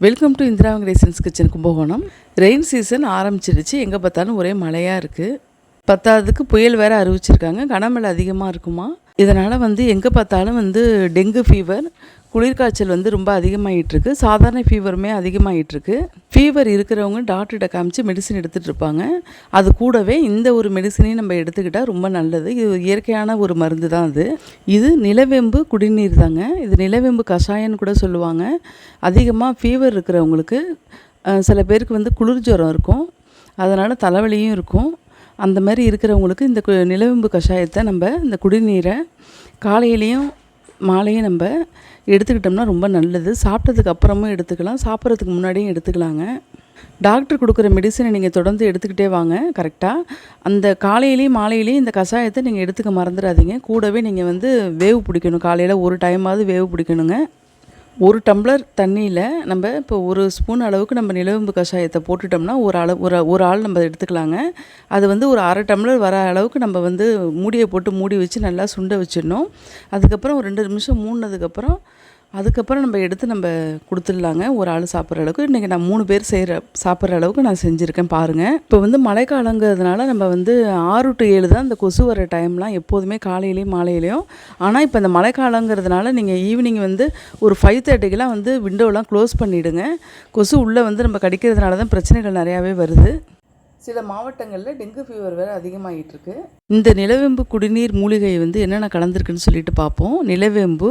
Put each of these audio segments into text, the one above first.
Welcome to Indira கிரேசன்ஸ் kitchen Kumbakonam. Rain season ஆரம்பிச்சிடுச்சு. எங்கே பார்த்தாலும் ஒரே மழையாக இருக்குது. பத்தாவதுக்கு புயல் வேறு அறிவிச்சிருக்காங்க. கனமழை அதிகமாக இருக்குமா. இதனால் எங்கே பார்த்தாலும் டெங்கு ஃபீவர், குளிர்காய்ச்சல் ரொம்ப அதிகமாகிட்டுருக்கு. சாதாரண ஃபீவருமே அதிகமாகிட்டுருக்கு. ஃபீவர் இருக்கிறவங்க டாக்டர்கிட்ட காமிச்சு மெடிசன் எடுத்துகிட்டு இருப்பாங்க. அது கூடவே இந்த ஒரு மெடிசனையும் நம்ம எடுத்துக்கிட்டால் ரொம்ப நல்லது. இது இயற்கையான ஒரு மருந்து தான். இது நிலவேம்பு குடிநீர் தாங்க. இது நிலவேம்பு கஷாயம்னு கூட சொல்லுவாங்க. அதிகமாக ஃபீவர் இருக்கிறவங்களுக்கு சில பேருக்கு குளிர் ஜுரம் இருக்கும், அதனால் தலைவலியும் இருக்கும். அந்த மாதிரி இருக்கிறவங்களுக்கு இந்த நிலவேம்பு கஷாயத்தை நம்ம இந்த குடிநீரை காலையிலையும் மாலையும் நம்ம எடுத்துக்கிட்டோம்னா ரொம்ப நல்லது. சாப்பிட்டதுக்கு அப்புறமும் எடுத்துக்கலாம், சாப்பிட்றதுக்கு முன்னாடியும் எடுத்துக்கலாங்க. டாக்டர் கொடுக்குற மெடிசனை நீங்கள் தொடர்ந்து எடுத்துக்கிட்டே வாங்க கரெக்டாக. அந்த காலையிலையும் மாலையிலையும் இந்த கஷாயத்தை நீங்கள் எடுத்துக்க மறந்துடாதீங்க. கூடவே நீங்கள் வேவு பிடிக்கணும். காலையில் ஒரு டைமாவது வேவு பிடிக்கணுங்க. ஒரு டம்ளர் தண்ணியில் நம்ம இப்போ ஒரு ஸ்பூன் அளவுக்கு நம்ம நிலவேம்பு கஷாயத்தை போட்டுட்டோம்னா ஒரு ஆள் நம்ம எடுத்துக்கலாங்க. அது ஒரு அரை டம்ளர் வர அளவுக்கு நம்ம மூடியை போட்டு மூடி வச்சு நல்லா சுண்ட வச்சிடணும். அதுக்கப்புறம் ஒரு 2 நிமிஷம் மூடினதுக்கப்புறம் நம்ம எடுத்து நம்ம கொடுத்துடலாங்க. ஒரு ஆள் சாப்பிட்ற அளவுக்கு. இன்றைக்கி நான் 3 பேர் சாப்பிட்ற அளவுக்கு நான் செஞ்சுருக்கேன் பாருங்கள். இப்போ மழைக்காலங்கிறதுனால நம்ம 6 to 7 தான் இந்த கொசு வர டைம்லாம், எப்போதுமே காலையிலையும் மாலையிலையும். ஆனால் இப்போ இந்த மழைக்காலங்கிறதுனால நீங்கள் ஈவினிங் ஒரு 5:30க்கெலாம் விண்டோலாம் க்ளோஸ் பண்ணிவிடுங்க. கொசு உள்ளே நம்ம கடிக்கிறதுனால தான் பிரச்சனைகள் நிறையாவே வருது. சில மாவட்டங்களில் டெங்கு ஃபீவர் வேறு அதிகமாகிட்டுருக்கு. இந்த நிலவேம்பு குடிநீர் மூலிகை என்னென்ன கலந்துருக்குன்னு சொல்லிட்டு பார்ப்போம். நிலவேம்பு,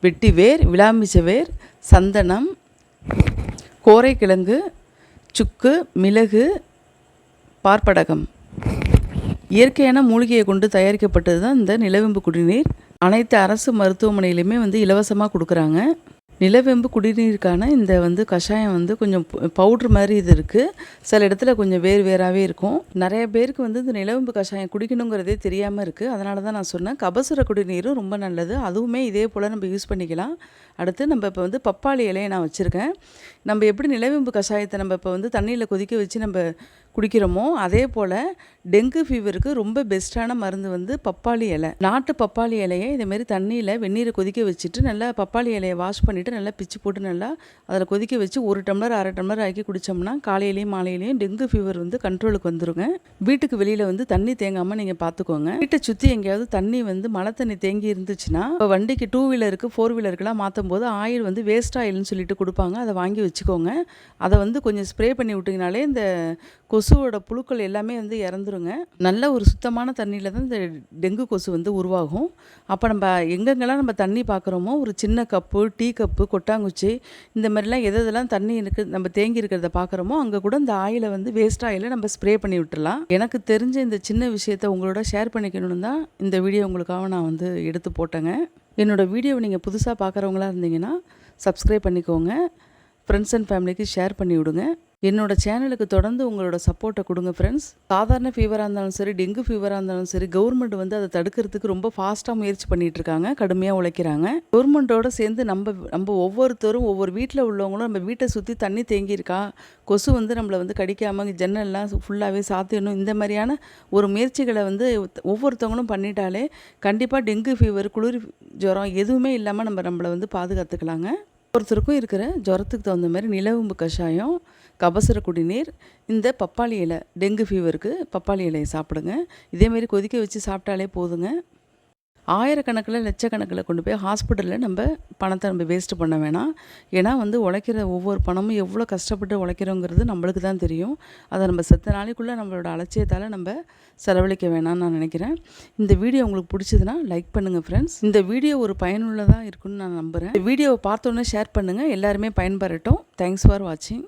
வெட்டிவேர், விளாமிச்சவேர், சந்தனம், கோரைக்கிழங்கு, சுக்கு, மிளகு, பார்ப்படகம். இயற்கையான மூலிகையை கொண்டு தயாரிக்கப்பட்டது தான் இந்த நிலவேம்பு குடிநீர். அனைத்து அரசு மருத்துவமனையிலுமே இலவசமாக கொடுக்குறாங்க. நிலவேம்பு குடிநீருக்கான இந்த கஷாயம் கொஞ்சம் பவுட்ரு மாதிரி இது இருக்குது. சில இடத்துல கொஞ்சம் வேறாகவே இருக்கும். நிறைய பேருக்கு இந்த நிலவேம்பு கஷாயம் குடிக்கணுங்கிறதே தெரியாமல் இருக்குது. அதனால தான் நான் சொன்னேன். கபசுர குடிநீரும் ரொம்ப நல்லது. அதுவுமே இதே போல் நம்ம யூஸ் பண்ணிக்கலாம். அடுத்து நம்ம இப்போ பப்பாளி இலையை நான் வச்சுருக்கேன். நம்ம எப்படி நிலவேம்பு கஷாயத்தை நம்ம இப்போ தண்ணியில் கொதிக்க வச்சு நம்ம குடிக்கிறோமோ அதே போல் டெங்கு ஃபீவருக்கு ரொம்ப பெஸ்ட்டான மருந்து பப்பாளி இலை. நாட்டு பப்பாளி இலையை இதேமாரி தண்ணியில் வெந்நீரை கொதிக்க வச்சுட்டு நல்லா பப்பாளி இலையை வாஷ் பண்ணிவிட்டு நல்லா பிச்சு போட்டு நல்லா அதில் கொதிக்க வச்சு 1 டம்ளர் அரை டம்ளர் ஆக்கி குடித்தோம்னா காலையிலையும் மாலையிலையும் டெங்கு ஃபீவர் கண்ட்ரோலுக்கு வந்துருங்க. வீட்டுக்கு வெளியில் தண்ணி தேங்காமல் நீங்கள் பார்த்துக்கோங்க. வீட்டை சுற்றி எங்கேயாவது தண்ணி மழை தண்ணி தேங்கி இருந்துச்சுன்னா இப்போ வண்டிக்கு 2 வீலருக்கு 4 வீலருக்குலாம் மாற்றும் போது ஆயில் வேஸ்ட் ஆயில்னு சொல்லிட்டு கொடுப்பாங்க. அதை வாங்கி வச்சுக்கோங்க. அதை கொஞ்சம் ஸ்ப்ரே பண்ணி விட்டிங்கனாலே இந்த கொசுவோட புழுக்கள் எல்லாமே இறந்துருங்க. நல்ல ஒரு சுத்தமான தண்ணியில் தான் இந்த டெங்கு கொசு உருவாகும். அப்போ நம்ம எங்கெங்கெல்லாம் நம்ம தண்ணி பார்க்குறோமோ ஒரு சின்ன கப்பு, டீ கப்பு, கொட்டாங்குச்சி, இந்த மாதிரிலாம் எதெல்லாம் தண்ணி நம்ம தேங்கி இருக்கிறத பார்க்குறோமோ அங்கே கூட இந்த ஆயிலை வேஸ்ட் ஆயிலை நம்ம ஸ்ப்ரே பண்ணி விட்டுடலாம். எனக்கு தெரிஞ்ச இந்த சின்ன விஷயத்தை உங்களோட ஷேர் பண்ணிக்கணும்னு தான் இந்த வீடியோ உங்களுக்காக நான் எடுத்து போட்டேங்க. என்னோடய வீடியோவை நீங்கள் புதுசாக பார்க்குறவங்களா இருந்தீங்கன்னா சப்ஸ்கிரைப் பண்ணிக்கோங்க. ஃப்ரெண்ட்ஸ் அண்ட் ஃபேமிலிக்கு ஷேர் பண்ணி விடுங்க. என்னோடய சேனலுக்கு தொடர்ந்து உங்களோட சப்போர்ட்டை கொடுங்க ஃப்ரெண்ட்ஸ். சாதாரண ஃபீவராக இருந்தாலும் சரி, டெங்கு ஃபீவராக இருந்தாலும் சரி, கவர்மெண்ட் அதை தடுக்கிறதுக்கு ரொம்ப ஃபாஸ்ட்டாக முயற்சி பண்ணிகிட்டு இருக்காங்க. கடுமையாக உழைக்கிறாங்க. கவர்மெண்ட்டோடு சேர்ந்து நம்ம ஒவ்வொருத்தரும் ஒவ்வொரு வீட்டில் உள்ளவங்களும் நம்ம வீட்டை சுற்றி தண்ணி தேங்கியிருக்கா, கொசு நம்மளை கடிக்காமல் ஜன்னல்லாம் ஃபுல்லாகவே சாத்திடணும். இந்த மாதிரியான ஒரு முயற்சிகளை ஒவ்வொருத்தவங்களும் பண்ணிட்டாலே கண்டிப்பாக டெங்கு ஃபீவர், குளிர் ஜுரம் எதுவுமே இல்லாமல் நம்மளை பாதுகாத்துக்கலாங்க. ஒருத்தருக்கும் இருக்கிற ஜுரத்துக்கு தகுந்த மாதிரி நிலவேம்பு கஷாயம், கபசுர குடிநீர், இந்த பப்பாளி இலை, டெங்கு ஃபீவருக்கு பப்பாளி இலையை சாப்பிடுங்க. இதேமாரி கொதிக்க வச்சு சாப்பிட்டாலே போதுங்க. ஆயிரக்கணக்கில் லட்சக்கணக்கில் கொண்டு போய் ஹாஸ்பிட்டலில் நம்ம பணத்தை நம்ம வேஸ்ட்டு பண்ண வேணாம். ஏன்னா உழைக்கிற ஒவ்வொரு பணமும் எவ்வளோ கஷ்டப்பட்டு உழைக்கிறோங்கிறது நம்மளுக்கு தான் தெரியும். அதை நம்ம செத்த நாளைக்குள்ளே நம்மளோட அலட்சியத்தால் நம்ம செலவழிக்க வேணாம்னு நான் நினைக்கிறேன். இந்த வீடியோ உங்களுக்கு பிடிச்சதுன்னா லைக் பண்ணுங்கள் ஃப்ரெண்ட்ஸ். இந்த வீடியோ ஒரு பயனுள்ளதாக இருக்குன்னு நான் நம்புகிறேன். இந்த வீடியோவை பார்த்தோன்னே ஷேர் பண்ணுங்கள். எல்லாருமே பயன்பெறட்டும். தேங்க்ஸ் ஃபார் வாட்சிங்.